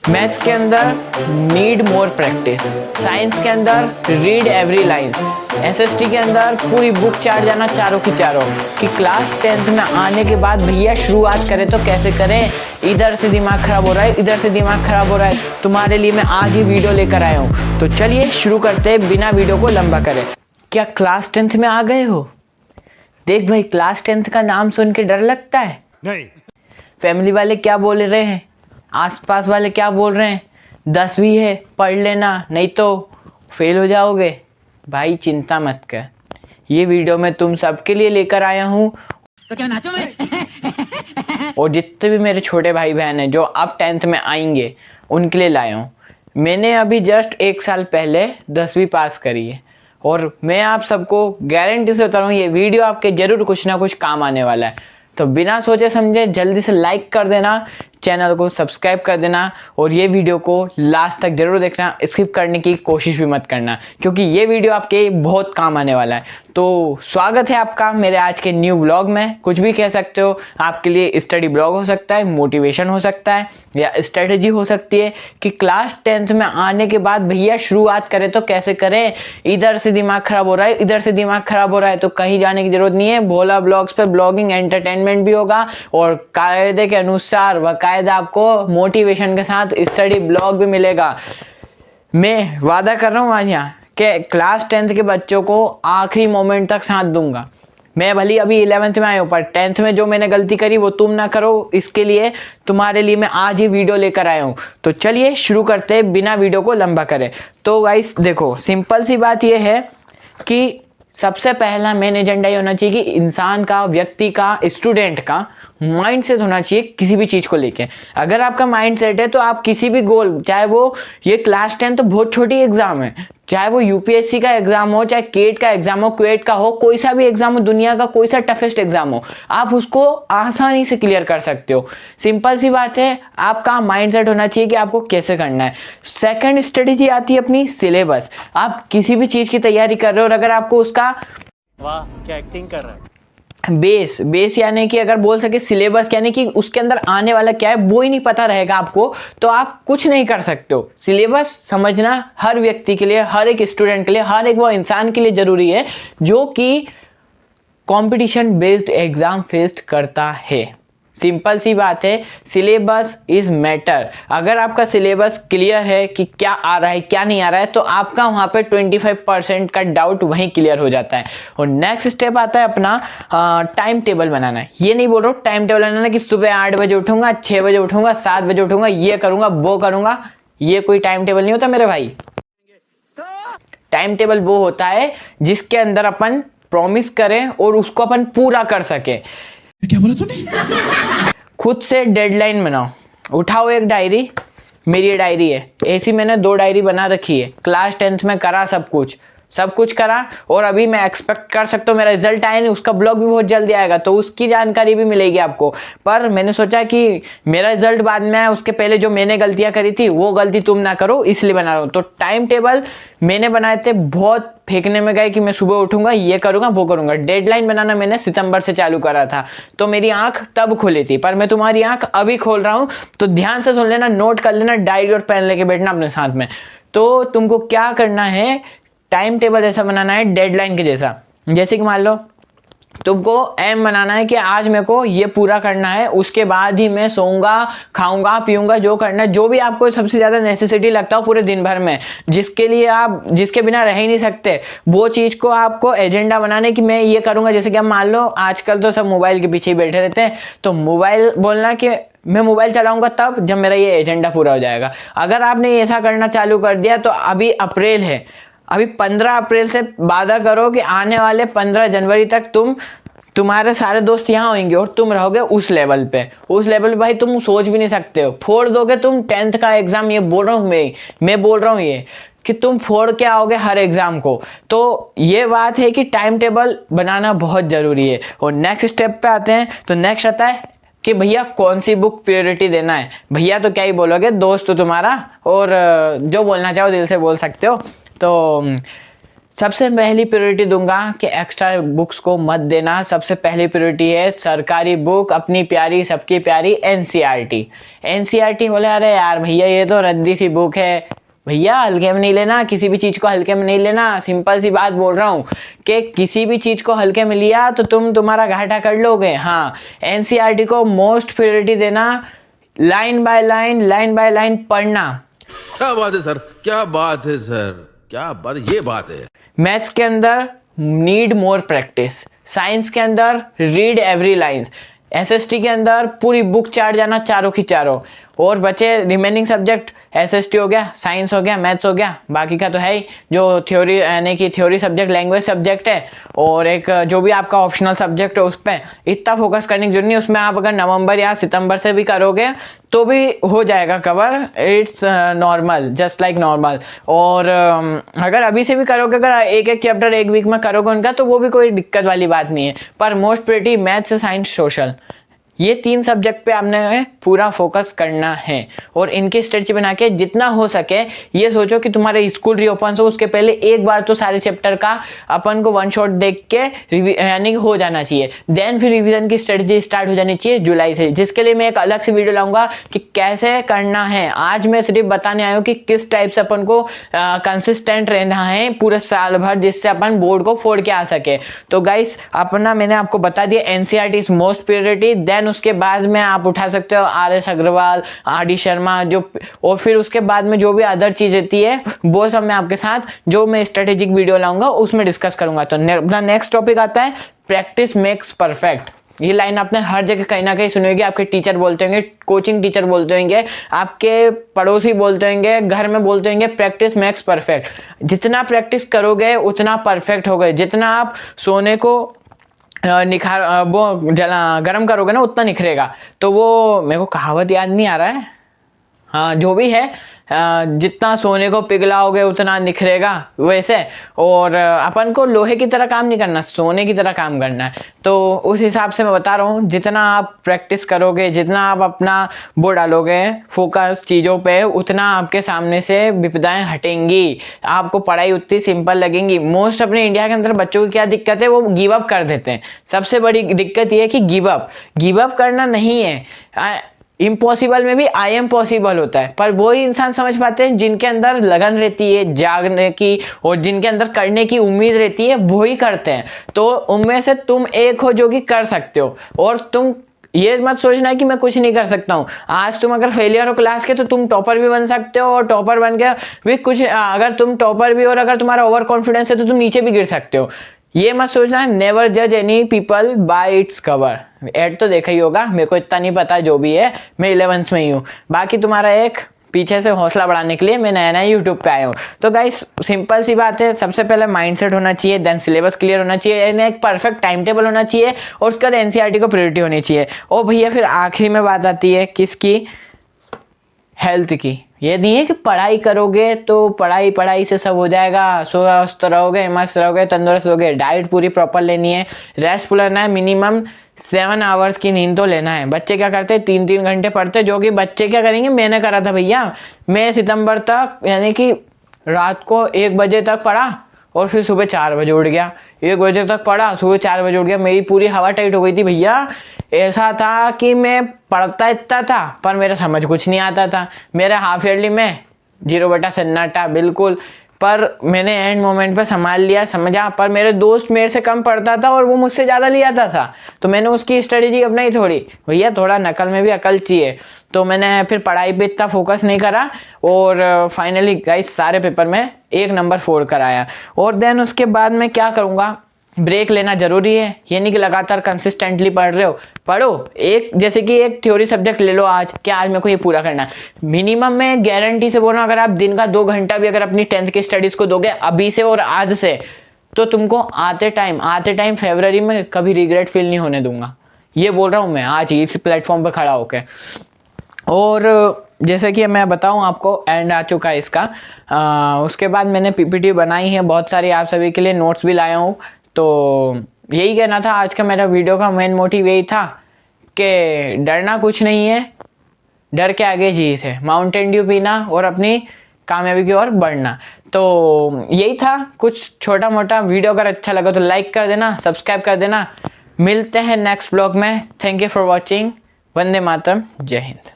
Maths के अंदर need more practice, science के अंदर रीड एवरी लाइन, एसएसटी के अंदर पूरी बुक चाट जाना चारों की चारों। कि क्लास 10th में आने के बाद भैया शुरुआत करें तो कैसे करें, इधर से दिमाग खराब हो रहा है, इधर से दिमाग खराब हो रहा है। तुम्हारे लिए मैं आज ही वीडियो लेकर आया हूँ, तो चलिए शुरू करते हैं बिना वीडियो को लंबा करें। क्या क्लास 10th में आ गए हो? देख भाई, क्लास 10th का नाम सुन के डर लगता है? नहीं। फैमिली वाले क्या बोल रहे हैं, आसपास वाले क्या बोल रहे हैं, 10वीं है पढ़ लेना नहीं तो फेल हो जाओगे। भाई चिंता मत कर, ये वीडियो मैं तुम सबके लिए लेकर आया हूँ। तो क्या नाचो मैं? और जितने भी मेरे छोटे भाई बहन हैं जो अब 10th में आएंगे उनके लिए लाया हूँ। मैंने अभी जस्ट 1 साल पहले 10वीं पास करी है और मैं आप सबको गारंटी से बता रहा हूँ ये वीडियो आपके ज़रूर कुछ ना कुछ काम आने वाला है। तो बिना सोचे समझे जल्दी से लाइक कर देना, चैनल को सब्सक्राइब कर देना और ये वीडियो को लास्ट तक जरूर देखना, स्किप करने की कोशिश भी मत करना क्योंकि ये वीडियो आपके बहुत काम आने वाला है। तो स्वागत है आपका मेरे आज के न्यू व्लॉग में। कुछ भी कह सकते हो, आपके लिए स्टडी ब्लॉग हो सकता है, मोटिवेशन हो सकता है या स्ट्रेटजी हो सकती है कि क्लास 10th में आने के बाद भैया शुरुआत करें तो कैसे करें, इधर से दिमाग खराब हो रहा है, इधर से दिमाग खराब हो रहा है। तो कहीं जाने की जरूरत नहीं है, भोला ब्लॉग्स पे ब्लॉगिंग एंटरटेनमेंट भी होगा और कायदे के अनुसार बाकायदा आपको मोटिवेशन के साथ स्टडी ब्लॉग भी मिलेगा। मैं वादा कर रहा हूँ आज यहाँ कि क्लास 10th के बच्चों को आखिरी मोमेंट तक साथ दूंगा। मैं भली अभी 11th में आया हूँ पर 10th में जो मैंने गलती करी वो तुम ना करो, इसके लिए तुम्हारे लिए मैं आज ही वीडियो लेकर आया हूँ। तो चलिए शुरू करते हैं बिना वीडियो को लंबा करें। तो गाइस देखो, सिंपल सी बात ये है कि सबसे पहला मेन एजेंडा ये होना चाहिए कि इंसान का, व्यक्ति का, स्टूडेंट का माइंड सेट होना चाहिए किसी भी चीज़ को लेके। अगर आपका माइंड सेट है तो आप किसी भी गोल, चाहे वो ये क्लास 10 तो बहुत छोटी एग्जाम है, चाहे वो यूपीएससी का एग्जाम हो, चाहे केट का एग्जाम हो, क्वेट का हो, कोई सा भी एग्जाम हो, दुनिया का कोई सा टफेस्ट एग्जाम हो, आप उसको आसानी से क्लियर कर सकते हो। सिंपल सी बात है, आपका माइंड सेट होना चाहिए कि आपको कैसे करना है। सेकंड स्ट्रेटेजी आती है अपनी सिलेबस। आप किसी भी चीज़ की तैयारी कर रहे हो और अगर आपको उसका वाह क्या एक्टिंग कर रहा है। बेस यानी कि अगर बोल सके सिलेबस यानी कि उसके अंदर आने वाला क्या है वो ही नहीं पता रहेगा आपको, तो आप कुछ नहीं कर सकते हो। सिलेबस समझना हर व्यक्ति के लिए, हर एक स्टूडेंट के लिए, हर एक वो इंसान के लिए जरूरी है जो कि कंपटीशन बेस्ड एग्जाम फेस करता है। सिंपल सी बात है, सिलेबस इज मैटर। अगर आपका सिलेबस क्लियर है कि क्या आ रहा है क्या नहीं आ रहा है तो आपका वहाँ पे 25% का डाउट वहीं क्लियर हो जाता है। और नेक्स्ट स्टेप आता है अपना टाइम टेबल बनाना। ये नहीं बोल रहा हूँ टाइम टेबल बनाना कि सुबह 8 बजे उठूंगा, 6 बजे उठूंगा, 7 बजे उठूंगा, ये करूंगा वो करूंगा। ये कोई टाइम टेबल नहीं होता मेरे भाई। टाइम टेबल वो होता है जिसके अंदर अपन प्रॉमिस करें और उसको अपन पूरा कर सके। क्या बोला तूने? खुद से डेडलाइन बनाओ, उठाओ एक डायरी, मेरी ये डायरी है, ऐसी मैंने 2 डायरी बना रखी है। क्लास 10th में करा सब कुछ करा और अभी मैं एक्सपेक्ट कर सकता हूँ मेरा रिजल्ट आया नहीं, उसका ब्लॉग भी बहुत जल्दी आएगा तो उसकी जानकारी भी मिलेगी आपको। पर मैंने सोचा कि मेरा रिजल्ट बाद में आया, उसके पहले जो मैंने गलतियाँ करी थी वो गलती तुम ना करो, इसलिए बना रहा हूँ। तो टाइम टेबल मैंने बनाए थे, बहुत फेंकने में गए कि मैं सुबह उठूंगा, ये करूंगा वो करूंगा। डेडलाइन बनाना मैंने सितंबर से चालू करा था तो मेरी आंख तब खुली थी, पर मैं तुम्हारी आंख अभी खोल रहा हूँ तो ध्यान से सुन लेना, नोट कर लेना, डायरी और पेन लेके बैठना अपने साथ में। तो तुमको क्या करना है, टाइम टेबल ऐसा बनाना है डेडलाइन के जैसा। जैसे कि मान लो तुमको एम बनाना है कि आज मेरे को ये पूरा करना है, उसके बाद ही मैं सोऊंगा, खाऊंगा, पीऊंगा, जो करना है, जो भी आपको सबसे ज़्यादा नेसेसिटी लगता हो पूरे दिन भर में, जिसके लिए आप, जिसके बिना रह ही नहीं सकते, वो चीज़ को आपको एजेंडा बनाने कि मैं ये करूंगा। जैसे कि आप मान लो आजकल तो सब मोबाइल के पीछे ही बैठे रहते हैं, तो मोबाइल बोलना कि मैं मोबाइल चलाऊंगा तब जब मेरा ये एजेंडा पूरा हो जाएगा। अगर आपने ऐसा करना चालू कर दिया तो अभी अप्रैल है, अभी 15 अप्रैल से वादा करो कि आने वाले 15 जनवरी तक तुम्हारे सारे दोस्त यहाँ होंगे और तुम रहोगे उस लेवल पे भाई तुम सोच भी नहीं सकते हो, फोड़ दोगे तुम 10th का एग्जाम। ये बोल रहा हूँ मैं बोल रहा हूँ ये कि तुम फोड़ के आओगे हर एग्जाम को। तो ये बात है कि टाइम टेबल बनाना बहुत ज़रूरी है। और नेक्स्ट स्टेप पे आते हैं, तो नेक्स्ट आता है कि भैया कौन सी बुक प्रायोरिटी देना है। भैया तो क्या ही बोलोगे, दोस्त तो तुम्हारा, और जो बोलना चाहो दिल से बोल सकते हो। तो सबसे पहली प्रायोरिटी दूंगा कि एक्स्ट्रा बुक्स को मत देना। सबसे पहली प्रायोरिटी है सरकारी बुक, अपनी प्यारी सबकी प्यारी एनसीईआरटी। एनसीईआरटी बोले अरे यार भैया ये तो रद्दी सी बुक है। भैया हल्के में नहीं लेना, किसी भी चीज़ को हल्के में नहीं लेना। सिंपल सी बात बोल रहा हूँ कि किसी भी चीज़ को हल्के में लिया तो तुम्हारा घाटा कर लोगे। हाँ, एनसीईआरटी को मोस्ट प्रायोरिटी देना, लाइन बाय लाइन पढ़ना। क्या बात है सर, क्या बात है सर, क्या बात, ये बात है। मैथ्स के अंदर नीड मोर प्रैक्टिस, साइंस के अंदर रीड एवरी लाइन्स, एसएसटी के अंदर पूरी बुक चाट जाना चारों की चारों। और बचे रिमेनिंग सब्जेक्ट, एसएसटी हो गया, साइंस हो गया, मैथ्स हो गया, बाकी का तो है ही जो थ्योरी यानी कि थ्योरी सब्जेक्ट, लैंग्वेज सब्जेक्ट है, और एक जो भी आपका ऑप्शनल सब्जेक्ट है उस पर इतना फोकस करने की जरूरत नहीं। उसमें आप अगर नवंबर या सितंबर से भी करोगे तो भी हो जाएगा cover. It's normal, just like normal. और अगर अभी से भी करोगे, अगर एक एक चैप्टर एक वीक में करोगे उनका, तो वो भी कोई दिक्कत वाली बात नहीं है। पर most priority maths, science, social, ये 3 सब्जेक्ट पे आपने पूरा फोकस करना है। और इनकी स्ट्रेटजी बना के जितना हो सके ये सोचो कि तुम्हारे स्कूल रीओपन हो उसके पहले एक बार तो सारे चैप्टर का अपन को वन शॉट देख के यानी हो जाना चाहिए। देन फिर रिवीजन की स्ट्रेटजी स्टार्ट हो जानी चाहिए जुलाई से, जिसके लिए मैं एक अलग से वीडियो लाऊंगा कि कैसे करना है। आज मैं सिर्फ बताने आया हूँ कि किस टाइप से अपन को कंसिस्टेंट रहना है पूरे साल भर, जिससे अपन बोर्ड को फोड़ के आ सके। तो गाइस अपना मैंने आपको बता दिया NCERT is most priority. Then उसके बाद में आप उठा सकते हो आरएस अग्रवाल, आरडी शर्मा जो, और फिर उसके बाद में जो भी अदर चीज रहती है वो सब मैं आपके साथ जो मैं स्ट्रेटेजिक वीडियो लाऊंगा उसमें डिस्कस करूंगा। तो अपना नेक्स्ट टॉपिक आता है प्रैक्टिस मेक्स परफेक्ट। ये लाइन आपने हर जगह कहीं ना कहीं सुनी होगी। आपके टीचर बोलते होंगे, कोचिंग टीचर बोलते होंगे, आपके पड़ोसी बोलते होंगे, घर में बोलते होंगे प्रैक्टिस मेक्स परफेक्ट। जितना प्रैक्टिस करोगे उतना परफेक्ट होगे। जितना आप सोने को निखार वो जला गर्म करोगे ना उतना निखरेगा। तो वो मेरे को कहावत याद नहीं आ रहा है, हाँ जो भी है, जितना सोने को पिघलाओगे उतना निखरेगा वैसे। और अपन को लोहे की तरह काम नहीं करना, सोने की तरह काम करना है। तो उस हिसाब से मैं बता रहा हूँ जितना आप प्रैक्टिस करोगे, जितना आप अपना वो डालोगे फोकस चीज़ों पे, उतना आपके सामने से विपदाएं हटेंगी, आपको पढ़ाई उतनी सिंपल लगेंगी। मोस्ट अपने इंडिया के अंदर बच्चों की क्या दिक्कत है, वो गिव अप कर देते हैं। सबसे बड़ी दिक्कत ये है कि गिव अप करना नहीं है। इम्पॉसिबल में भी आई एम पॉसिबल होता है, पर वही इंसान समझ पाते हैं जिनके अंदर लगन रहती है जागने की और जिनके अंदर करने की उम्मीद रहती है, वही करते हैं। तो उनमें से तुम एक हो जो कि कर सकते हो। और तुम ये मत सोचना है कि मैं कुछ नहीं कर सकता हूँ। आज तुम अगर फेलियर हो क्लास के तो तुम टॉपर भी बन सकते हो, और टॉपर बन के भी कुछ, अगर तुम टॉपर भी और अगर तुम्हारा ओवर कॉन्फिडेंस है तो तुम नीचे भी गिर सकते हो। ये मत सोचना, नेवर जज any people by its cover. Ad तो देखा ही होगा, मेरे को इतना नहीं पता जो भी है, मैं 11th में ही हूँ। बाकी तुम्हारा एक पीछे से हौसला बढ़ाने के लिए मैं नया नया यूट्यूब पे आया हूँ। तो गाइस सिंपल सी बात है, सबसे पहले माइंडसेट होना चाहिए, देन सिलेबस क्लियर होना चाहिए, एक परफेक्ट टाइम टेबल होना चाहिए, और उसके बाद एनसीईआरटी को प्रायोरिटी होनी चाहिए। और भैया फिर आखिरी में बात आती है किसकी, हेल्थ की। ये नहीं है कि पढ़ाई करोगे तो पढ़ाई से सब हो जाएगा, स्वस्थ रहोगे, मस्त रहोगे, तंदुरुस्त रहोगे। डाइट पूरी प्रॉपर लेनी है, रेस्ट लेना है, मिनिमम 7 आवर्स की नींद तो लेना है। बच्चे क्या करते हैं 3-3 घंटे पढ़ते, जो कि बच्चे क्या करेंगे, मैंने करा था भैया। मैं सितंबर तक यानी कि रात को 1 बजे तक पढ़ा और फिर सुबह 4 बजे उठ गया। 1 बजे तक पढ़ा, सुबह 4 बजे उठ गया, मेरी पूरी हवा टाइट हो गई थी भैया। ऐसा था कि मैं पढ़ता इतना था पर मेरा समझ कुछ नहीं आता था। मेरे हाफ ईयरली में 0 बटा सन्नाटा बिल्कुल। पर मैंने एंड मोमेंट पे संभाल लिया, समझा। पर मेरे दोस्त मेरे से कम पढ़ता था और वो मुझसे ज़्यादा ले आता था, तो मैंने उसकी स्ट्रेटेजी अपनाई थोड़ी। भैया थोड़ा नकल में भी अकल चाहिए। तो मैंने फिर पढ़ाई पे इतना फोकस नहीं करा, और फाइनली गाइस सारे पेपर में 1 नंबर फोड़ कर आया। और देन उसके बाद मैं क्या करूँगा, ब्रेक लेना जरूरी है। ये नहीं कि लगातार कंसिस्टेंटली पढ़ रहे हो, पढ़ो। एक जैसे कि एक थ्योरी सब्जेक्ट ले लो आज, क्या आज मेरे को ये पूरा करना है। मिनिमम मैं गारंटी से बोल रहा हूँ, अगर आप दिन का 2 घंटा भी अगर अपनी 10th की स्टडीज को दोगे अभी से और आज से, तो तुमको आते टाइम फरवरी में कभी रिग्रेट फील नहीं होने दूंगा। ये बोल रहा हूँ मैं आज ही इस प्लेटफॉर्म पर खड़ा होकर। और जैसे कि मैं बताऊं आपको, एंड आ चुका है इसका। उसके बाद मैंने पीपीटी बनाई है बहुत सारी, आप सभी के लिए नोट्स भी लाया हूँ। तो यही कहना था आज का मेरा वीडियो का मेन मोटिव यही था कि डरना कुछ नहीं है, डर के आगे जीत है। माउंटेन ड्यू पीना और अपनी कामयाबी की ओर बढ़ना। तो यही था कुछ छोटा मोटा वीडियो। अगर अच्छा लगा तो लाइक कर देना, सब्सक्राइब कर देना। मिलते हैं नेक्स्ट ब्लॉग में। Thank you for watching. वंदे मातरम। जय हिंद।